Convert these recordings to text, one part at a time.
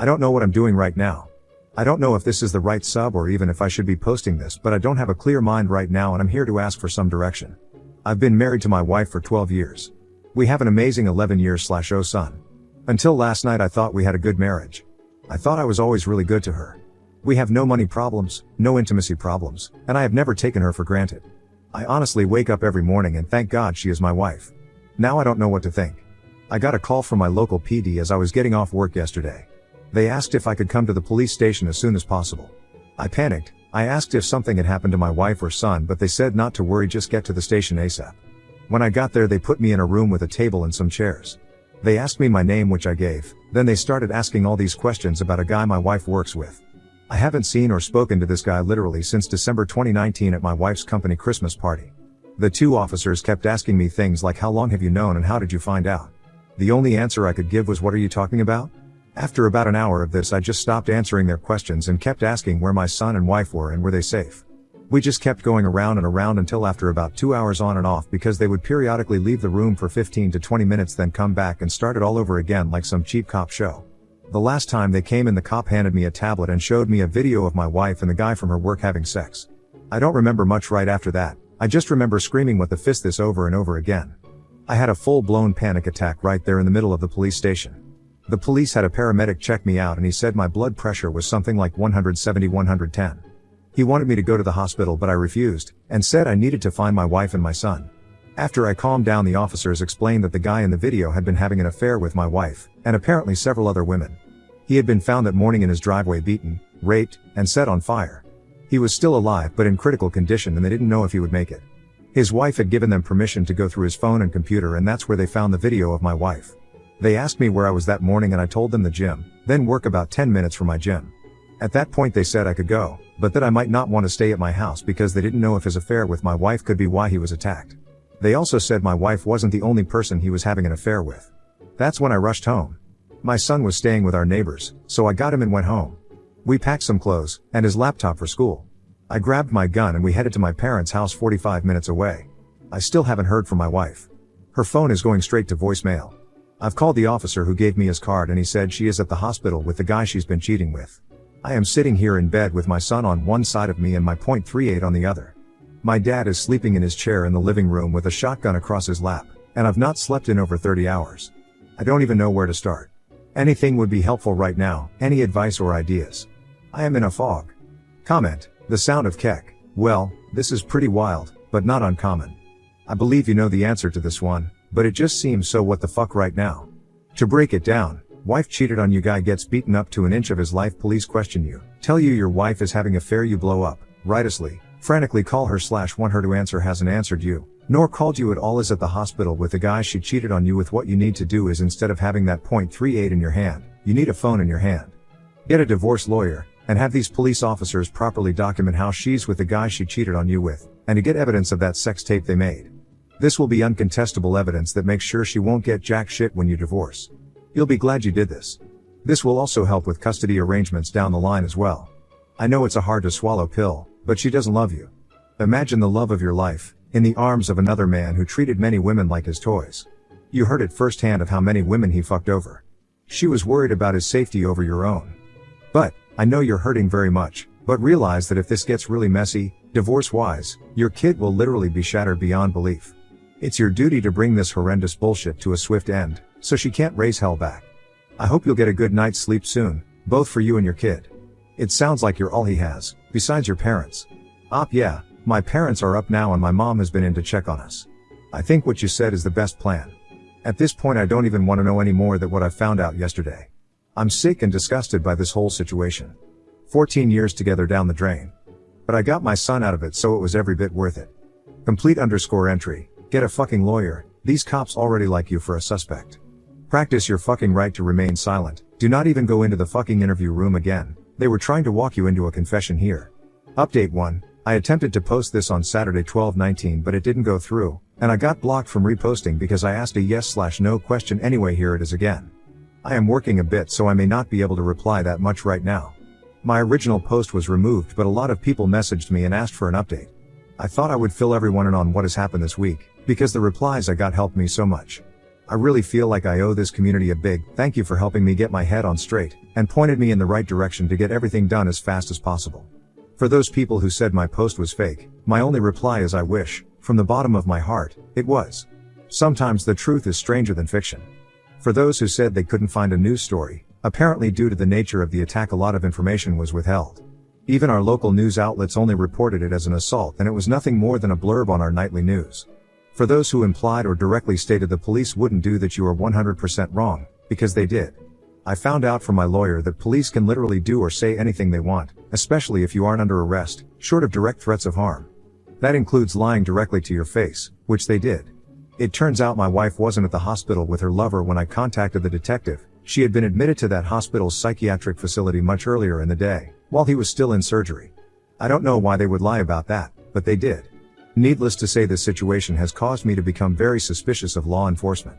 I don't know what I'm doing right now. I don't know if this is the right sub or even if I should be posting this, but I don't have a clear mind right now and I'm here to ask for some direction. I've been married to my wife for 12 years. We have an amazing 11-year/0 son. Until last night I thought we had a good marriage. I thought I was always really good to her. We have no money problems, no intimacy problems, and I have never taken her for granted. I honestly wake up every morning and thank God she is my wife. Now I don't know what to think. I got a call from my local PD as I was getting off work yesterday. They asked if I could come to the police station as soon as possible. I panicked. I asked if something had happened to my wife or son, but they said not to worry, just get to the station ASAP. When I got there they put me in a room with a table and some chairs. They asked me my name, which I gave, then they started asking all these questions about a guy my wife works with. I haven't seen or spoken to this guy literally since December 2019 at my wife's company Christmas party. The two officers kept asking me things like how long have you known and how did you find out? The only answer I could give was what are you talking about? After about an hour of this I just stopped answering their questions and kept asking where my son and wife were and were they safe. We just kept going around and around until after about 2 hours on and off, because they would periodically leave the room for 15 to 20 minutes then come back and start it all over again like some cheap cop show. The last time they came in the cop handed me a tablet and showed me a video of my wife and the guy from her work having sex. I don't remember much right after that. I just remember screaming what the fist this over and over again. I had a full-blown panic attack right there in the middle of the police station. The police had a paramedic check me out and he said my blood pressure was something like 170/110. He wanted me to go to the hospital but I refused, and said I needed to find my wife and my son. After I calmed down the officers explained that the guy in the video had been having an affair with my wife, and apparently several other women. He had been found that morning in his driveway beaten, raped, and set on fire. He was still alive but in critical condition and they didn't know if he would make it. His wife had given them permission to go through his phone and computer and that's where they found the video of my wife. They asked me where I was that morning and I told them the gym, then work about 10 minutes from my gym. At that point they said I could go, but that I might not want to stay at my house because they didn't know if his affair with my wife could be why he was attacked. They also said my wife wasn't the only person he was having an affair with. That's when I rushed home. My son was staying with our neighbors, so I got him and went home. We packed some clothes, and his laptop for school. I grabbed my gun and we headed to my parents' house 45 minutes away. I still haven't heard from my wife. Her phone is going straight to voicemail. I've called the officer who gave me his card and he said she is at the hospital with the guy she's been cheating with. I am sitting here in bed with my son on one side of me and my .38 on the other. My dad is sleeping in his chair in the living room with a shotgun across his lap, and I've not slept in over 30 hours. I don't even know where to start. Anything would be helpful right now, any advice or ideas. I am in a fog. Comment, the sound of Keck. Well, this is pretty wild, but not uncommon. I believe you know the answer to this one, but it just seems so what the fuck right now. To break it down, wife cheated on you, guy gets beaten up to an inch of his life, police question you, tell you your wife is having an affair, you blow up, righteously, frantically call her/want her to answer, hasn't answered you, nor called you at all, is at the hospital with the guy she cheated on you with. What you need to do is, instead of having that .38 in your hand, you need a phone in your hand. Get a divorce lawyer, and have these police officers properly document how she's with the guy she cheated on you with, and to get evidence of that sex tape they made. This will be uncontestable evidence that makes sure she won't get jack shit when you divorce. You'll be glad you did this. This will also help with custody arrangements down the line as well. I know it's a hard to swallow pill, but she doesn't love you. Imagine the love of your life, in the arms of another man who treated many women like his toys. You heard it firsthand of how many women he fucked over. She was worried about his safety over your own. But, I know you're hurting very much, but realize that if this gets really messy, divorce-wise, your kid will literally be shattered beyond belief. It's your duty to bring this horrendous bullshit to a swift end, so she can't raise hell back. I hope you'll get a good night's sleep soon, both for you and your kid. It sounds like you're all he has, besides your parents. Yeah, my parents are up now and my mom has been in to check on us. I think what you said is the best plan. At this point I don't even want to know any more than what I found out yesterday. I'm sick and disgusted by this whole situation. 14 years together down the drain. But I got my son out of it, so it was every bit worth it. Complete_entry. Get a fucking lawyer, these cops already like you for a suspect. Practice your fucking right to remain silent, do not even go into the fucking interview room again, they were trying to walk you into a confession here. Update 1, I attempted to post this on Saturday 12/19 but it didn't go through, and I got blocked from reposting because I asked a yes/no question anyway. Here it is again. I am working a bit so I may not be able to reply that much right now. My original post was removed but a lot of people messaged me and asked for an update. I thought I would fill everyone in on what has happened this week, because the replies I got helped me so much. I really feel like I owe this community a big thank you for helping me get my head on straight, and pointed me in the right direction to get everything done as fast as possible. For those people who said my post was fake, my only reply is I wish, from the bottom of my heart, it was. Sometimes the truth is stranger than fiction. For those who said they couldn't find a news story, apparently due to the nature of the attack a lot of information was withheld. Even our local news outlets only reported it as an assault, and it was nothing more than a blurb on our nightly news. For those who implied or directly stated the police wouldn't do that, you are 100% wrong, because they did. I found out from my lawyer that police can literally do or say anything they want, especially if you aren't under arrest, short of direct threats of harm. That includes lying directly to your face, which they did. It turns out my wife wasn't at the hospital with her lover when I contacted the detective. She had been admitted to that hospital's psychiatric facility much earlier in the day, while he was still in surgery. I don't know why they would lie about that, but they did. Needless to say, this situation has caused me to become very suspicious of law enforcement.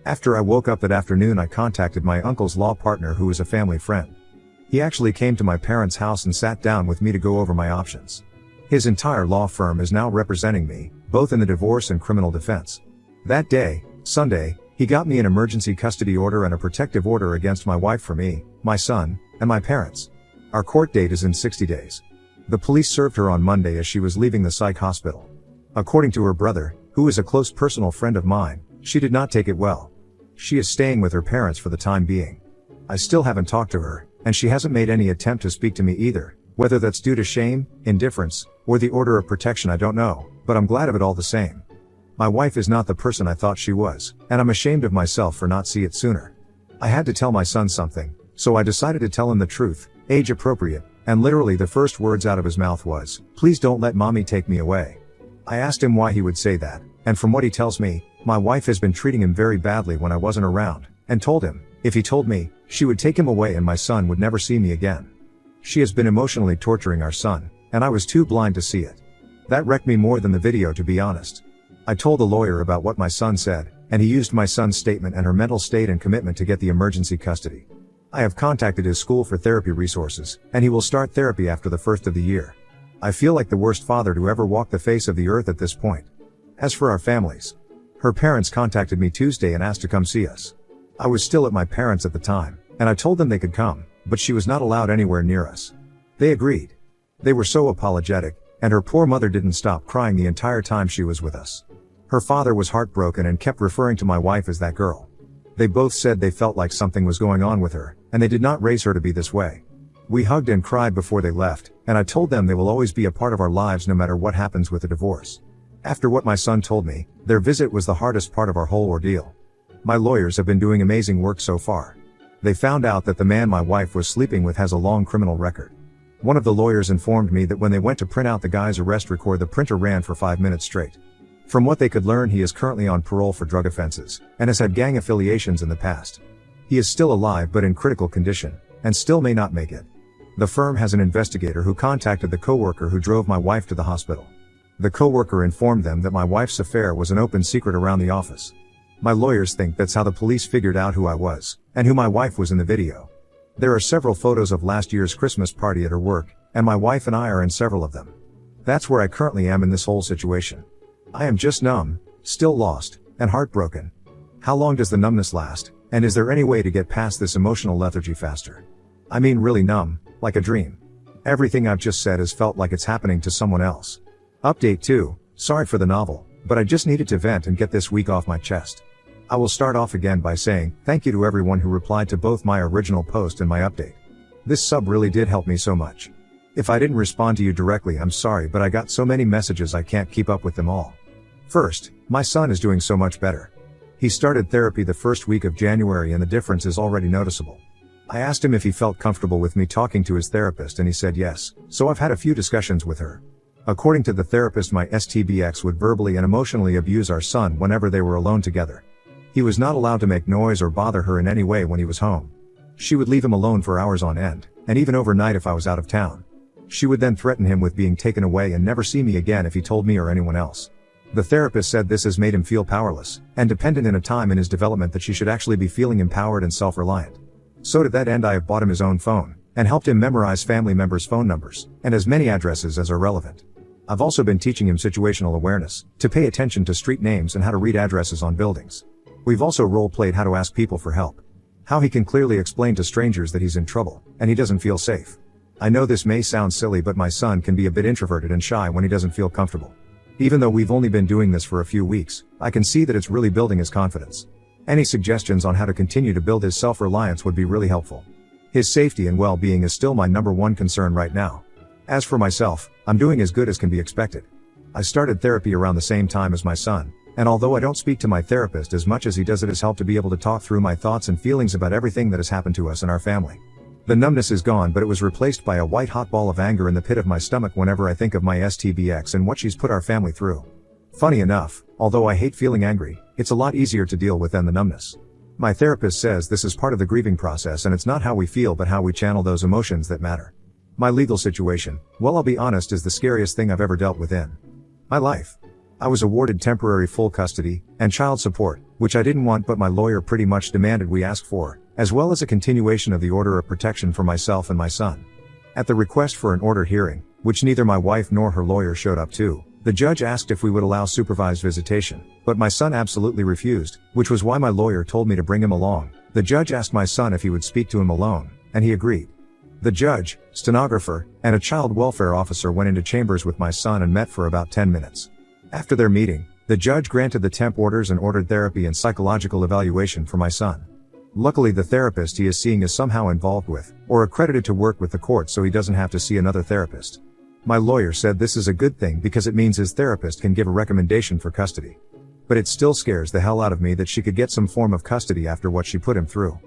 After I woke up that afternoon, I contacted my uncle's law partner, who is a family friend. He actually came to my parents' house and sat down with me to go over my options. His entire law firm is now representing me, both in the divorce and criminal defense. That day, Sunday, he got me an emergency custody order and a protective order against my wife for me, my son, and my parents. Our court date is in 60 days. The police served her on Monday as she was leaving the psych hospital. According to her brother, who is a close personal friend of mine, she did not take it well. She is staying with her parents for the time being. I still haven't talked to her, and she hasn't made any attempt to speak to me either. Whether that's due to shame, indifference, or the order of protection, I don't know, but I'm glad of it all the same. My wife is not the person I thought she was, and I'm ashamed of myself for not seeing it sooner. I had to tell my son something, so I decided to tell him the truth, age appropriate, and literally the first words out of his mouth was, "Please don't let mommy take me away." I asked him why he would say that, and from what he tells me, my wife has been treating him very badly when I wasn't around, and told him, if he told me, she would take him away and my son would never see me again. She has been emotionally torturing our son, and I was too blind to see it. That wrecked me more than the video, to be honest. I told the lawyer about what my son said, and he used my son's statement and her mental state and commitment to get the emergency custody. I have contacted his school for therapy resources, and he will start therapy after the first of the year. I feel like the worst father to ever walk the face of the earth at this point. As for our families, her parents contacted me Tuesday and asked to come see us. I was still at my parents' at the time, and I told them they could come, but she was not allowed anywhere near us. They agreed. They were so apologetic, and her poor mother didn't stop crying the entire time she was with us. Her father was heartbroken and kept referring to my wife as that girl. They both said they felt like something was going on with her, and they did not raise her to be this way. We hugged and cried before they left, and I told them they will always be a part of our lives no matter what happens with the divorce. After what my son told me, their visit was the hardest part of our whole ordeal. My lawyers have been doing amazing work so far. They found out that the man my wife was sleeping with has a long criminal record. One of the lawyers informed me that when they went to print out the guy's arrest record, the printer ran for 5 minutes straight. From what they could learn, he is currently on parole for drug offenses, and has had gang affiliations in the past. He is still alive but in critical condition, and still may not make it. The firm has an investigator who contacted the coworker who drove my wife to the hospital. The coworker informed them that my wife's affair was an open secret around the office. My lawyers think that's how the police figured out who I was, and who my wife was in the video. There are several photos of last year's Christmas party at her work, and my wife and I are in several of them. That's where I currently am in this whole situation. I am just numb, still lost, and heartbroken. How long does the numbness last, and is there any way to get past this emotional lethargy faster? I mean really numb, like a dream. Everything I've just said has felt like it's happening to someone else. Update 2, sorry for the novel, but I just needed to vent and get this week off my chest. I will start off again by saying, thank you to everyone who replied to both my original post and my update. This sub really did help me so much. If I didn't respond to you directly, I'm sorry, but I got so many messages I can't keep up with them all. First, my son is doing so much better. He started therapy the first week of January and the difference is already noticeable. I asked him if he felt comfortable with me talking to his therapist and he said yes, so I've had a few discussions with her. According to the therapist, my STBX would verbally and emotionally abuse our son whenever they were alone together. He was not allowed to make noise or bother her in any way when he was home. She would leave him alone for hours on end, and even overnight if I was out of town. She would then threaten him with being taken away and never see me again if he told me or anyone else. The therapist said this has made him feel powerless and dependent in a time in his development that she should actually be feeling empowered and self-reliant. So to that end, I have bought him his own phone and helped him memorize family members' phone numbers and as many addresses as are relevant. I've also been teaching him situational awareness, to pay attention to street names and how to read addresses on buildings. We've also role-played how to ask people for help. How he can clearly explain to strangers that he's in trouble, and he doesn't feel safe. I know this may sound silly, but my son can be a bit introverted and shy when he doesn't feel comfortable. Even though we've only been doing this for a few weeks, I can see that it's really building his confidence. Any suggestions on how to continue to build his self-reliance would be really helpful. His safety and well-being is still my number one concern right now. As for myself, I'm doing as good as can be expected. I started therapy around the same time as my son, and although I don't speak to my therapist as much as he does, it has helped to be able to talk through my thoughts and feelings about everything that has happened to us and our family. The numbness is gone, but it was replaced by a white-hot ball of anger in the pit of my stomach whenever I think of my STBX and what she's put our family through. Funny enough, although I hate feeling angry, it's a lot easier to deal with than the numbness. My therapist says this is part of the grieving process, and it's not how we feel but how we channel those emotions that matter. My legal situation, well, I'll be honest, is the scariest thing I've ever dealt with in my life. I was awarded temporary full custody and child support, which I didn't want, but my lawyer pretty much demanded we ask for, as well as a continuation of the order of protection for myself and my son. At the request for an order hearing, which neither my wife nor her lawyer showed up to, the judge asked if we would allow supervised visitation, but my son absolutely refused, which was why my lawyer told me to bring him along. The judge asked my son if he would speak to him alone, and he agreed. The judge, stenographer, and a child welfare officer went into chambers with my son and met for about 10 minutes. After their meeting, the judge granted the temp orders and ordered therapy and psychological evaluation for my son. Luckily, the therapist he is seeing is somehow involved with, or accredited to work with the court, so he doesn't have to see another therapist. My lawyer said this is a good thing because it means his therapist can give a recommendation for custody. But it still scares the hell out of me that she could get some form of custody after what she put him through.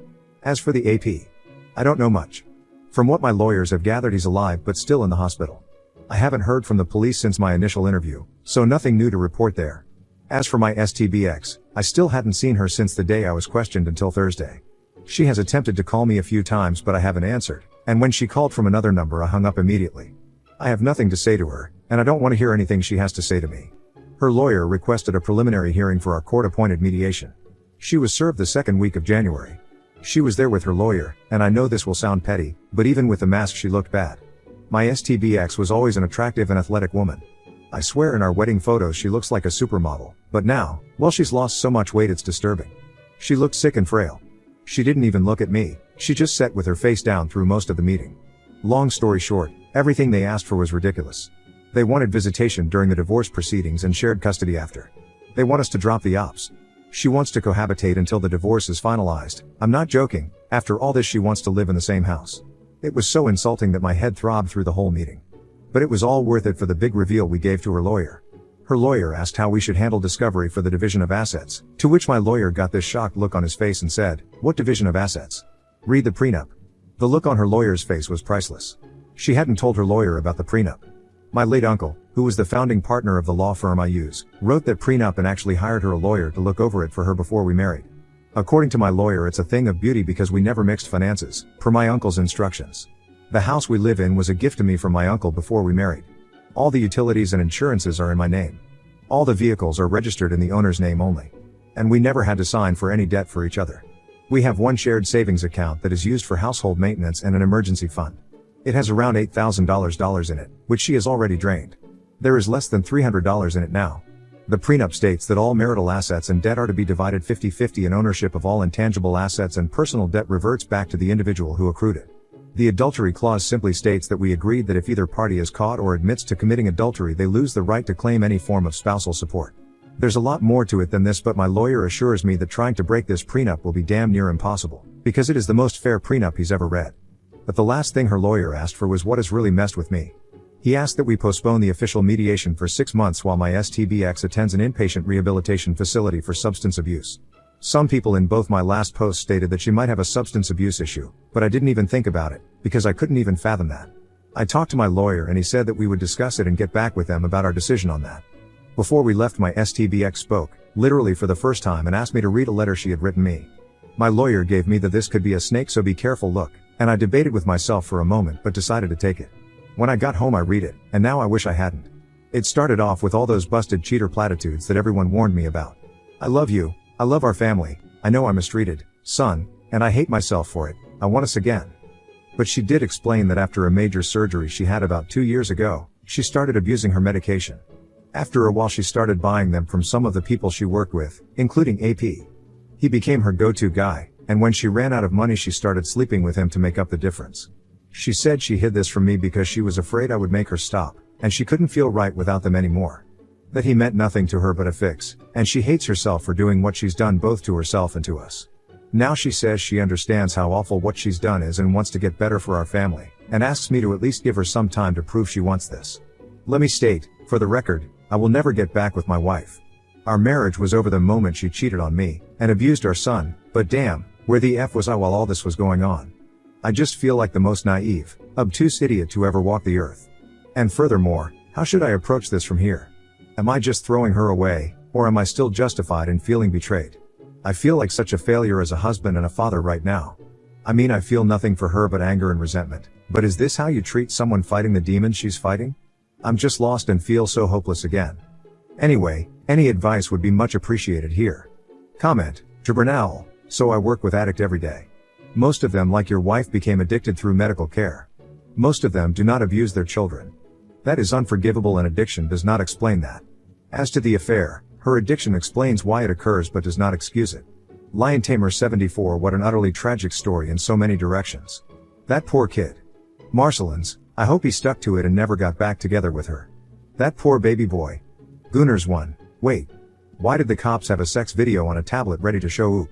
As for the AP, I don't know much. From what my lawyers have gathered, he's alive but still in the hospital. I haven't heard from the police since my initial interview, so nothing new to report there. As for my STBX, I still hadn't seen her since the day I was questioned until Thursday. She has attempted to call me a few times, but I haven't answered, and when she called from another number I hung up immediately. I have nothing to say to her, and I don't want to hear anything she has to say to me. Her lawyer requested a preliminary hearing for our court-appointed mediation. She was served the second week of January. She was there with her lawyer, and I know this will sound petty, but even with the mask she looked bad. My STBX was always an attractive and athletic woman. I swear in our wedding photos she looks like a supermodel, but now, well, she's lost so much weight it's disturbing. She looked sick and frail. She didn't even look at me, she just sat with her face down through most of the meeting. Long story short, everything they asked for was ridiculous. They wanted visitation during the divorce proceedings and shared custody after. They want us to drop the ops. She wants to cohabitate until the divorce is finalized. I'm not joking. After all this, she wants to live in the same house. It was so insulting that my head throbbed through the whole meeting. But it was all worth it for the big reveal we gave to her lawyer. Her lawyer asked how we should handle discovery for the division of assets, to which my lawyer got this shocked look on his face and said, "What division of assets? Read the prenup." The look on her lawyer's face was priceless. She hadn't told her lawyer about the prenup. My late uncle, who was the founding partner of the law firm I use, wrote that prenup and actually hired her a lawyer to look over it for her before we married. According to my lawyer, it's a thing of beauty because we never mixed finances, per my uncle's instructions. The house we live in was a gift to me from my uncle before we married. All the utilities and insurances are in my name. All the vehicles are registered in the owner's name only. And we never had to sign for any debt for each other. We have one shared savings account that is used for household maintenance and an emergency fund. It has around $8,000 in it, which she has already drained. There is less than $300 in it now. The prenup states that all marital assets and debt are to be divided 50-50, and ownership of all intangible assets and personal debt reverts back to the individual who accrued it. The adultery clause simply states that we agreed that if either party is caught or admits to committing adultery, they lose the right to claim any form of spousal support. There's a lot more to it than this, but my lawyer assures me that trying to break this prenup will be damn near impossible, because it is the most fair prenup he's ever read. But the last thing her lawyer asked for was what has really messed with me. He asked that we postpone the official mediation for 6 months while my STBX attends an inpatient rehabilitation facility for substance abuse. Some people in both my last posts stated that she might have a substance abuse issue, but I didn't even think about it, because I couldn't even fathom that. I talked to my lawyer and he said that we would discuss it and get back with them about our decision on that. Before we left, my STBX spoke, literally for the first time, and asked me to read a letter she had written me. My lawyer gave me the "this could be a snake so be careful" look, and I debated with myself for a moment but decided to take it. When I got home I read it, and now I wish I hadn't. It started off with all those busted cheater platitudes that everyone warned me about. I love you, I love our family, I know I'm mistreated, son, and I hate myself for it, I want us again. But she did explain that after a major surgery she had about 2 years ago, she started abusing her medication. After a while she started buying them from some of the people she worked with, including AP. He became her go-to guy, and when she ran out of money she started sleeping with him to make up the difference. She said she hid this from me because she was afraid I would make her stop, and she couldn't feel right without them anymore. That he meant nothing to her but a fix, and she hates herself for doing what she's done both to herself and to us. Now she says she understands how awful what she's done is and wants to get better for our family, and asks me to at least give her some time to prove she wants this. Let me state, for the record, I will never get back with my wife. Our marriage was over the moment she cheated on me, and abused our son, but damn, where the F was I while all this was going on? I just feel like the most naive, obtuse idiot to ever walk the earth. And furthermore, how should I approach this from here? Am I just throwing her away, or am I still justified in feeling betrayed? I feel like such a failure as a husband and a father right now. I mean, I feel nothing for her but anger and resentment, but is this how you treat someone fighting the demons she's fighting? I'm just lost and feel so hopeless again. Anyway, any advice would be much appreciated here. Comment, to Brunel, so I work with addict every day. Most of them, like your wife, became addicted through medical care. Most of them do not abuse their children. That is unforgivable, and addiction does not explain that. As to the affair, her addiction explains why it occurs but does not excuse it. Lion Tamer 74, what an utterly tragic story in so many directions. That poor kid. Marcelins, I hope he stuck to it and never got back together with her. That poor baby boy. Gooners 1, wait. Why did the cops have a sex video on a tablet ready to show oop?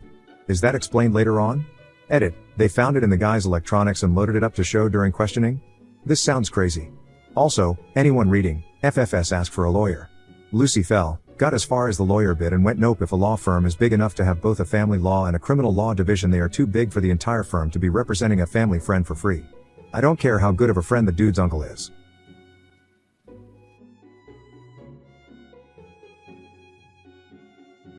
Is that explained later on? Edit, they found it in the guy's electronics and loaded it up to show during questioning? This sounds crazy. Also, anyone reading, FFS ask for a lawyer. Lucy fell, got as far as the lawyer bit and went nope. If a law firm is big enough to have both a family law and a criminal law division, they are too big for the entire firm to be representing a family friend for free. I don't care how good of a friend the dude's uncle is.